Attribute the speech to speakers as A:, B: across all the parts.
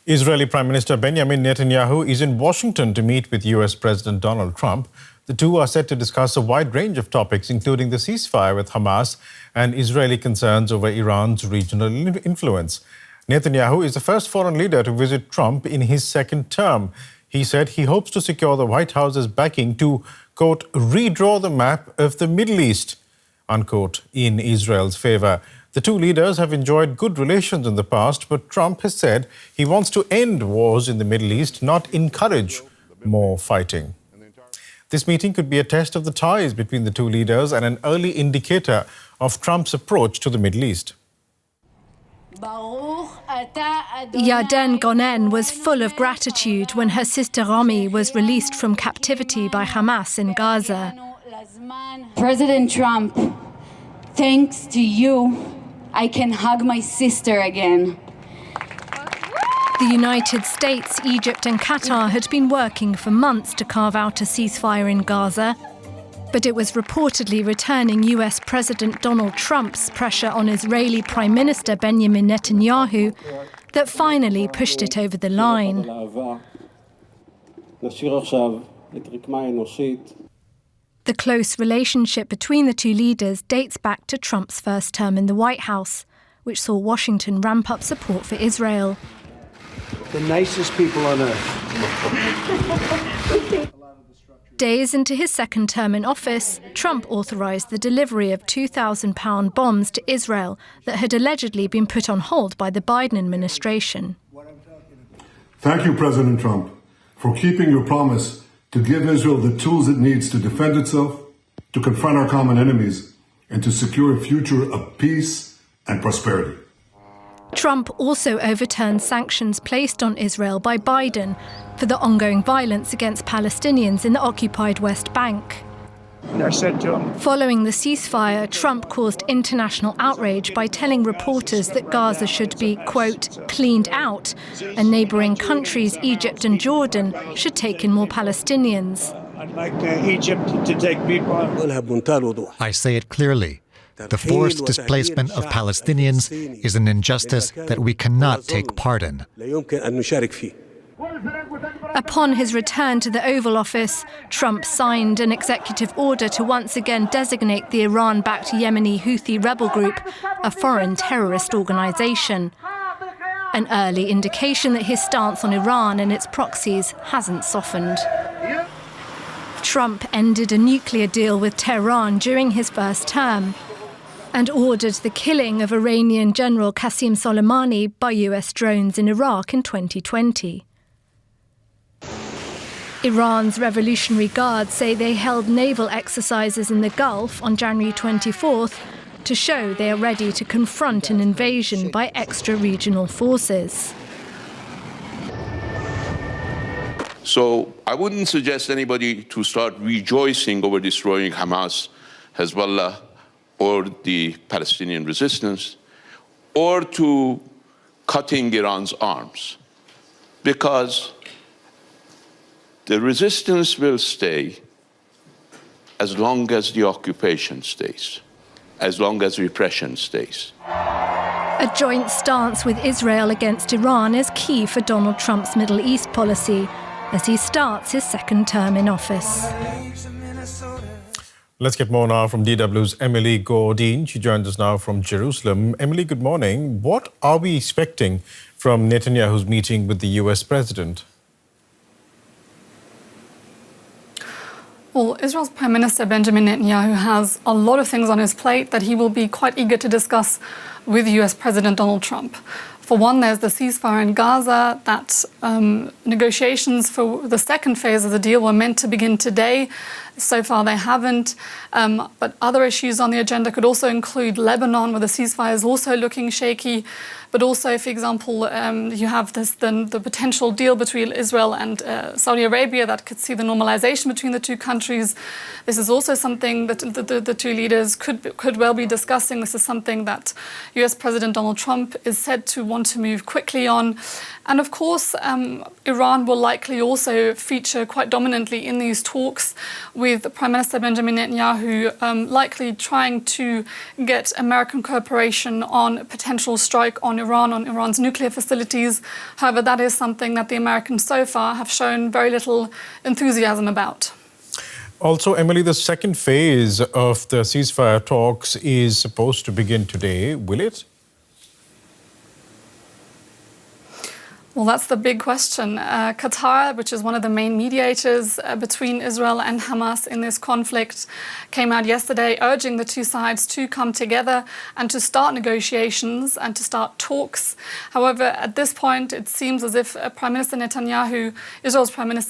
A: Israeli Prime Minister Benjamin Netanyahu is in Washington to meet with US President Donald Trump. The two are set to discuss a wide range of topics, including the ceasefire with Hamas and Israeli concerns over Iran's regional influence. Netanyahu is the first foreign leader to visit Trump in his second term. He said he hopes to secure the White House's backing to, quote, redraw the map of the Middle East, unquote, in Israel's favor. The two leaders have enjoyed good relations in the past, but Trump has said he wants to end wars in the Middle East, not encourage more fighting. This meeting could be a test of the ties between the two leaders and an early indicator of Trump's approach to the Middle East.
B: Yarden Gonen was full of gratitude when her sister Rami was released from captivity by Hamas in Gaza.
C: President Trump, thanks to you, I can hug my sister again.
B: The United States, Egypt and Qatar had been working for months to carve out a ceasefire in Gaza, but it was reportedly returning US President Donald Trump's pressure on Israeli Prime Minister Benjamin Netanyahu that finally pushed it over the line. The close relationship between the two leaders dates back to Trump's first term in the White House, which saw Washington ramp up support for Israel.
D: The nicest people on earth.
B: Days into his second term in office, Trump authorized the delivery of 2,000-pound bombs to Israel that had allegedly been put on hold by the Biden administration.
E: Thank you, President Trump, for keeping your promise to give Israel the tools it needs to defend itself, to confront our common enemies, and to secure a future of peace and prosperity.
B: Trump also overturned sanctions placed on Israel by Biden for the ongoing violence against Palestinians in the occupied West Bank. Following the ceasefire, Trump caused international outrage by telling reporters that Gaza should be, quote, cleaned out, and neighbouring countries, Egypt and Jordan, should take in more Palestinians.
D: I'd like Egypt to take people.
F: I say it clearly. The forced displacement of Palestinians is an injustice that we cannot take part in.
B: Upon his return to the Oval Office, Trump signed an executive order to once again designate the Iran-backed Yemeni Houthi rebel group a foreign terrorist organisation. An early indication that his stance on Iran and its proxies hasn't softened. Trump ended a nuclear deal with Tehran during his first term and ordered the killing of Iranian General Qasem Soleimani by US drones in Iraq in 2020. Iran's Revolutionary Guard say they held naval exercises in the Gulf on January 24th to show they are ready to confront an invasion by extra-regional forces.
G: So I wouldn't suggest anybody to start rejoicing over destroying Hamas, Hezbollah, or the Palestinian resistance, or to cutting Iran's arms, because the resistance will stay as long as the occupation stays, as long as repression stays.
B: A joint stance with Israel against Iran is key for Donald Trump's Middle East policy as he starts his second term in office.
A: Let's get more now from DW's Emily Gordine. She joins us now from Jerusalem. Emily, good morning. What are we expecting from Netanyahu's meeting with the US president?
H: Well, Israel's Prime Minister Benjamin Netanyahu has a lot of things on his plate that he will be quite eager to discuss with US President Donald Trump. For one, there's the ceasefire in Gaza, that negotiations for the second phase of the deal were meant to begin today. So far, they haven't. But other issues on the agenda could also include Lebanon, where the ceasefire is also looking shaky. But also, for example, you have the potential deal between Israel and Saudi Arabia that could see the normalization between the two countries. This is also something that the two leaders could well be discussing. This is something that US President Donald Trump is said to want to move quickly on. And of course, Iran will likely also feature quite dominantly in these talks, with Prime Minister Benjamin Netanyahu likely trying to get American cooperation on a potential strike on Iran's nuclear facilities. However, that is something that the Americans so far have shown very little enthusiasm about.
A: Also, Emily, the second phase of the ceasefire talks is supposed to begin today. Will it?
H: Well, that's the big question. Qatar, which is one of the main mediators between Israel and Hamas in this conflict, came out yesterday urging the two sides to come together and to start negotiations and to start talks. However, at this point, it seems as if Israel's Prime Minister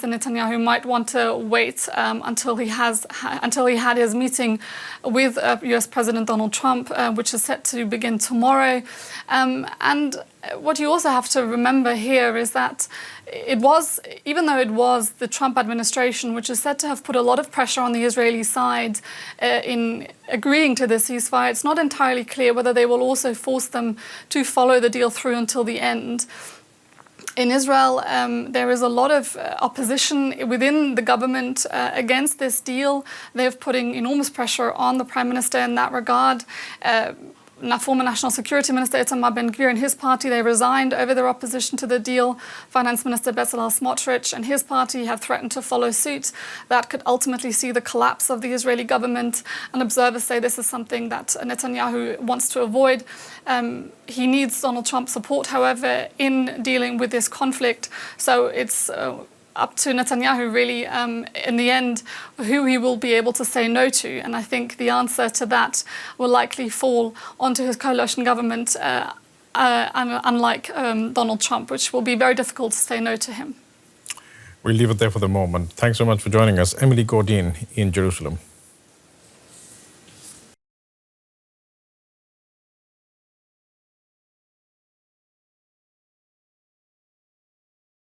H: Netanyahu might want to wait until he had his meeting with US President Donald Trump, which is set to begin tomorrow. And what you also have to remember here is that even though it was the Trump administration which is said to have put a lot of pressure on the Israeli side in agreeing to the ceasefire, it's not entirely clear whether they will also force them to follow the deal through until the end. In Israel, there is a lot of opposition within the government against this deal. They're putting enormous pressure on the Prime Minister in that regard. Former National Security Minister Itamar Ben-Gvir and his party, they resigned over their opposition to the deal. Finance Minister Bezalel Smotrich and his party have threatened to follow suit. That could ultimately see the collapse of the Israeli government. And observers say this is something that Netanyahu wants to avoid. He needs Donald Trump's support, however, in dealing with this conflict. So it's up to Netanyahu, really, in the end, who he will be able to say no to. And I think the answer to that will likely fall onto his coalition government, unlike Donald Trump, which will be very difficult to say no to him.
A: We'll leave it there for the moment. Thanks so much for joining us. Emily Gordine in Jerusalem.